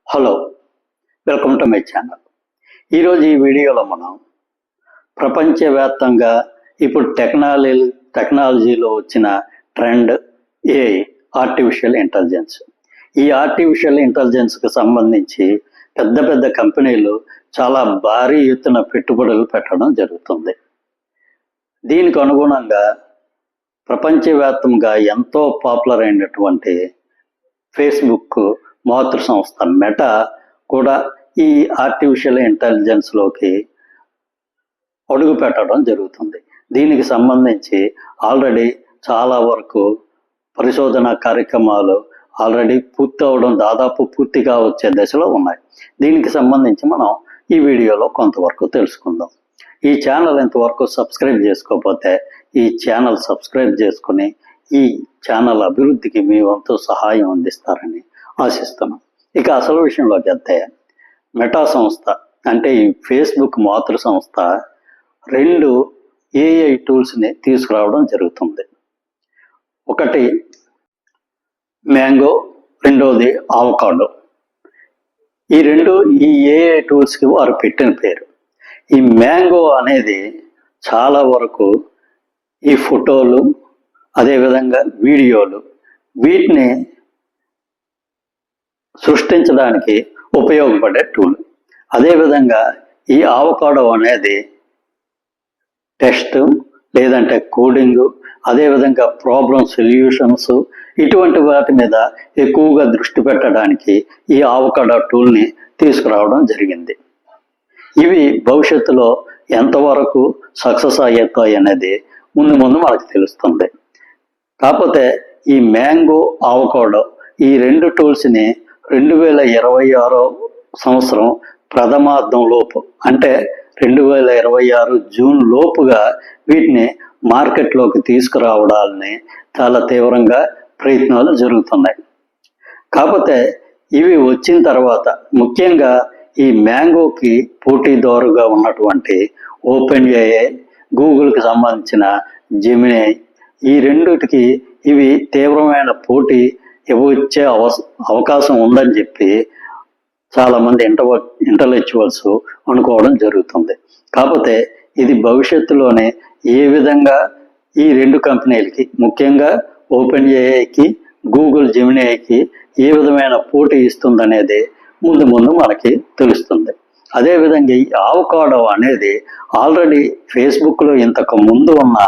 Hello, welcome to my channel. ఈరోజు ఈ వీడియోలో మనం ప్రపంచవ్యాప్తంగా ఇప్పుడు టెక్నాలజీలో వచ్చిన ట్రెండ్ ఆర్టిఫిషియల్ ఇంటెలిజెన్స్. ఈ ఆర్టిఫిషియల్ ఇంటెలిజెన్స్కి సంబంధించి పెద్ద పెద్ద కంపెనీలు చాలా భారీ ఎత్తున పెట్టుబడులు పెట్టడం జరుగుతుంది. దీనికి అనుగుణంగా ప్రపంచవ్యాప్తంగా ఎంతో పాపులర్ అయినటువంటి ఫేస్బుక్ మాతృ సంస్థ మెటా కూడా ఈ ఆర్టిఫిషియల్ ఇంటెలిజెన్స్లోకి అడుగు పెట్టడం జరుగుతుంది. దీనికి సంబంధించి ఆల్రెడీ చాలా వరకు పరిశోధన కార్యక్రమాలు ఆల్రెడీ దాదాపు పూర్తిగా వచ్చే దశలో ఉన్నాయి. దీనికి సంబంధించి మనం ఈ వీడియోలో కొంతవరకు తెలుసుకుందాం. ఈ ఛానల్ ఇంతవరకు సబ్స్క్రైబ్ చేసుకోకపోతే ఈ ఛానల్ సబ్స్క్రైబ్ చేసుకుని ఈ ఛానల్ అభివృద్ధికి మీ వంతు సహాయం అందిస్తారని ఆశిస్తున్నాం. ఇక అసలు విషయంలోకి వెళ్తే మెటా సంస్థ అంటే ఈ ఫేస్బుక్ మాతృ సంస్థ 2 ఏఐ టూల్స్ని తీసుకురావడం జరుగుతుంది. ఒకటి మ్యాంగో, రెండోది అవకాడో. ఈ ఏఐ టూల్స్కి వారు పెట్టిన పేరు. ఈ మ్యాంగో అనేది చాలా వరకు ఈ ఫోటోలు అదేవిధంగా వీడియోలు వీటిని సృష్టించడానికి ఉపయోగపడే టూల్. అదేవిధంగా ఈ అవకాడో అనేది టెక్స్ట్ లేదంటే కోడింగు అదేవిధంగా ప్రాబ్లమ్ సొల్యూషన్స్ ఇటువంటి వాటి మీద ఎక్కువగా దృష్టి పెట్టడానికి ఈ అవకాడో టూల్ని తీసుకురావడం జరిగింది. ఇవి భవిష్యత్తులో ఎంతవరకు సక్సెస్ అయ్యాయి అనేది ముందు మనకు తెలుస్తుంది. కాకపోతే ఈ మ్యాంగో, అవకాడో ఈ 2 టూల్స్ని 2026 సంవత్సరం ప్రథమార్థం లోపు అంటే 2026 జూన్ లోపుగా వీటిని మార్కెట్లోకి తీసుకురావడాలని చాలా తీవ్రంగా ప్రయత్నాలు జరుగుతున్నాయి. కాకపోతే ఇవి వచ్చిన తర్వాత ముఖ్యంగా ఈ మ్యాంగోకి పోటీదారుగా ఉన్నటువంటి ఓపెన్ ఏఐ, గూగుల్కి సంబంధించిన జెమినీ ఈ రెండిటికి ఇవి తీవ్రమైన పోటీ ఇవ్వచ్చే అవకాశం ఉందని చెప్పి చాలామంది ఇంటలెక్చువల్స్ అనుకోవడం జరుగుతుంది. కాకపోతే ఇది భవిష్యత్తులోనే ఏ విధంగా ఈ 2 కంపెనీలకి ముఖ్యంగా ఓపెన్ ఏఐకి గూగుల్ జెమినీకి ఏ విధమైన పోటీ ఇస్తుందనేది ముందు మనకి తెలుస్తుంది. అదేవిధంగా ఈ అవకాడో అనేది ఆల్రెడీ ఫేస్బుక్లో ఇంతకు ముందు ఉన్న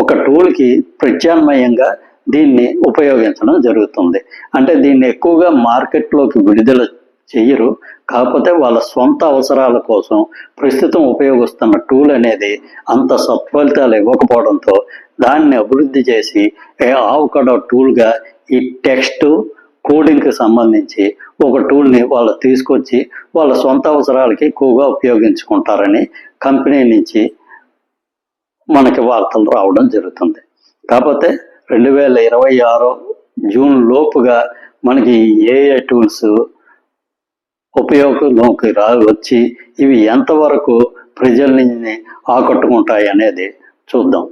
ఒక టూల్కి ప్రత్యామ్నాయంగా దీన్ని ఉపయోగించడం జరుగుతుంది. అంటే దీన్ని ఎక్కువగా మార్కెట్లోకి విడుదల చెయ్యరు. కాకపోతే వాళ్ళ సొంత అవసరాల కోసం ప్రస్తుతం ఉపయోగిస్తున్న టూల్ అనేది అంత సత్ఫలితాలు ఇవ్వకపోవడంతో దాన్ని అభివృద్ధి చేసి అవకాడో టూల్గా ఈ టెక్స్ట్ కోడింగ్కి సంబంధించి ఒక టూల్ని వాళ్ళు తీసుకొచ్చి వాళ్ళ సొంత అవసరాలకి ఎక్కువగా ఉపయోగించుకుంటారని కంపెనీ నుంచి మనకి వార్తలు రావడం జరుగుతుంది. కాకపోతే 2026 జూన్ లోపుగా మనకి ఏఐ టూల్స్ ఉపయోగంలోకి వచ్చి ఇవి ఎంతవరకు ప్రజల్ని ఆకట్టుకుంటాయి అనేది చూద్దాం.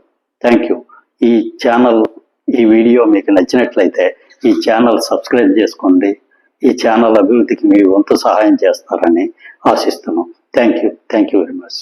Thank you. ఈ వీడియో మీకు నచ్చినట్లయితే ఈ ఛానల్ సబ్స్క్రైబ్ చేసుకోండి. ఈ ఛానల్ అభివృద్ధికి మీ వంతు సహాయం చేస్తారని ఆశిస్తున్నాం. Thank you very much.